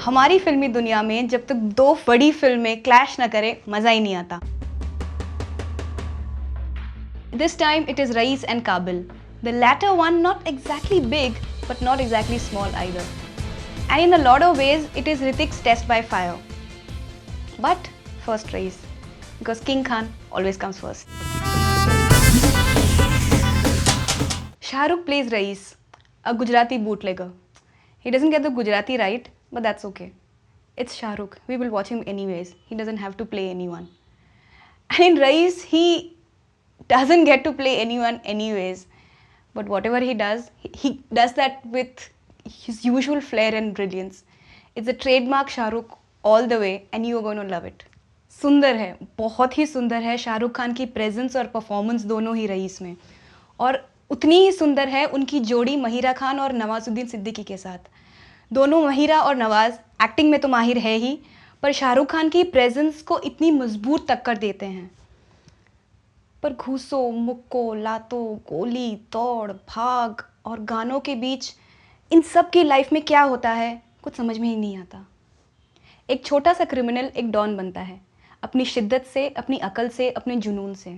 हमारी फिल्मी दुनिया में जब तक दो बड़ी फिल्में क्लैश ना करें मजा ही नहीं आता। This time it is Raees and Kabil. The latter one not exactly big but not exactly small either. And in a lot of ways it is Hrithik's test by fire. But first Raees, because King Khan always comes first. Shah Rukh plays Raees, a Gujarati bootlegger. He doesn't get the Gujarati right, but that's okay. It's Shah Rukh. We will watch him anyways. He doesn't have to play anyone. And in Raees, he doesn't get to play anyone anyways. But whatever he does that with his usual flair and brilliance. It's a trademark Shah Rukh all the way and you are going to love it. सुंदर है, बहुत ही सुंदर है शाहरुख खान की presence और performance दोनों ही rice में, और उतनी ही सुंदर है उनकी जोड़ी महिरा खान और नवाजुद्दीन सिद्दीकी के साथ। दोनों महिरा और नवाज एक्टिंग में तो माहिर है ही, पर शाहरुख खान की प्रेजेंस को इतनी मजबूत टक्कर देते हैं। पर घूसो, मुक्को, लातो, गोली, तोड़, भाग और गानों के बीच इन सब की लाइफ में क्या होता है कुछ समझ में ही नहीं आता। एक छोटा सा क्रिमिनल एक डॉन बनता है, अपनी शिद्दत से, अपनी अकल से, अपने जुनून से।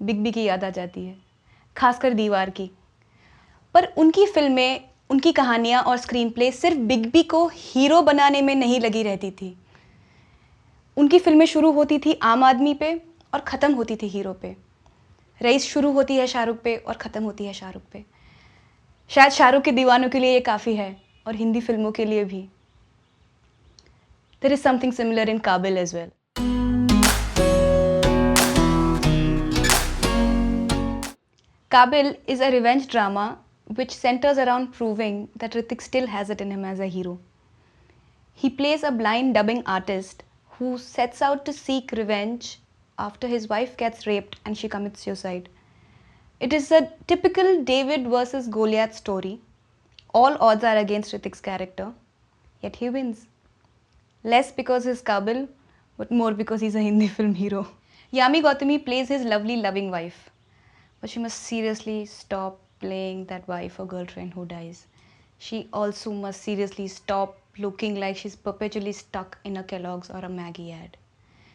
बिग बी की याद आ जाती है, खासकर दीवार की। पर उनकी फिल्में, उनकी कहानियाँ और स्क्रीन प्ले सिर्फ बिग बी को हीरो बनाने में नहीं लगी रहती थी। उनकी फिल्में शुरू होती थी आम आदमी पे और ख़त्म होती थी हीरो पे। रईस शुरू होती है शाहरुख पे और ख़त्म होती है शाहरुख पे। शायद शाहरुख के दीवानों के लिए ये काफ़ी है और हिंदी फिल्मों के लिए भी। There is something similar in Kabil as well. Kabil is a revenge drama which centers around proving that Hrithik still has it in him as a hero. He plays a blind dubbing artist who sets out to seek revenge after his wife gets raped and she commits suicide. It is a typical David versus Goliath story. All odds are against Hrithik's character, yet he wins. Less because he's Kabil, but more because he's a Hindi film hero. Yami Gautami plays his lovely, loving wife. But she must seriously stop playing that wife or girlfriend who dies. She also must seriously stop looking like she's perpetually stuck in a Kellogg's or a Maggie ad.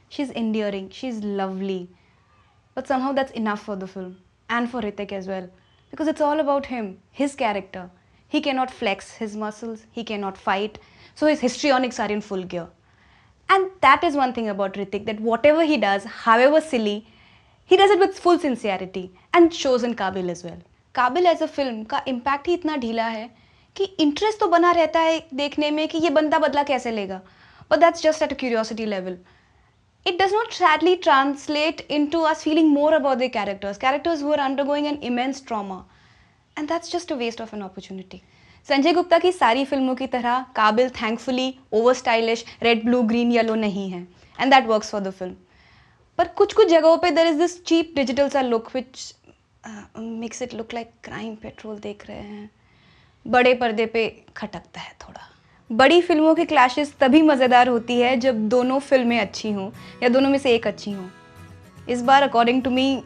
She's endearing, she's lovely. But somehow that's enough for the film. And for Hrithik as well. Because it's all about him, his character. He cannot flex his muscles, he cannot fight. So his histrionics are in full gear. And that is one thing about Hrithik, that whatever he does, however silly, he does it with full sincerity and shows in Kabil as well. Kabil as a film का impact ही इतना ढीला है कि interest तो बना रहता है देखने में कि ये बंदा बदला कैसे लेगा. But that's just at a curiosity level. It does not sadly translate into us feeling more about the characters who are undergoing an immense trauma. And that's just a waste of an opportunity. Sanjay Gupta की सारी फिल्मों की तरह काबिल thankfully over stylish red blue green yellow नहीं है, and that works for the film. पर कुछ कुछ जगहों पे there is this cheap digital सा look which makes it look like Crime Patrol देख रहे हैं। बड़े पर्दे पे खटकता है थोड़ा। बड़ी फिल्मों की क्लैशेस तभी मज़ेदार होती है जब दोनों फिल्में अच्छी हों या दोनों में से एक अच्छी हों। इस बार अकॉर्डिंग टू मी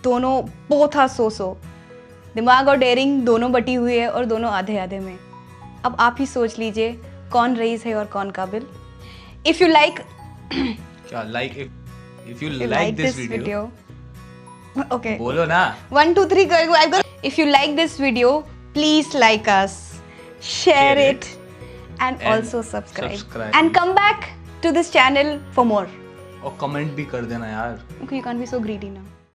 दोनों बोथ आर सो। दिमाग और डेयरिंग दोनों बटी हुई है और दोनों आधे आधे में। अब आप ही सोच लीजिए कौन रईस है और कौन काबिल। If you like if you like this video okay बोलो ना 1 2 3 go. If you like this video please like us, share it and also subscribe and come back to this channel for more. और comment भी कर देना यार। Okay, you can't be so greedy now.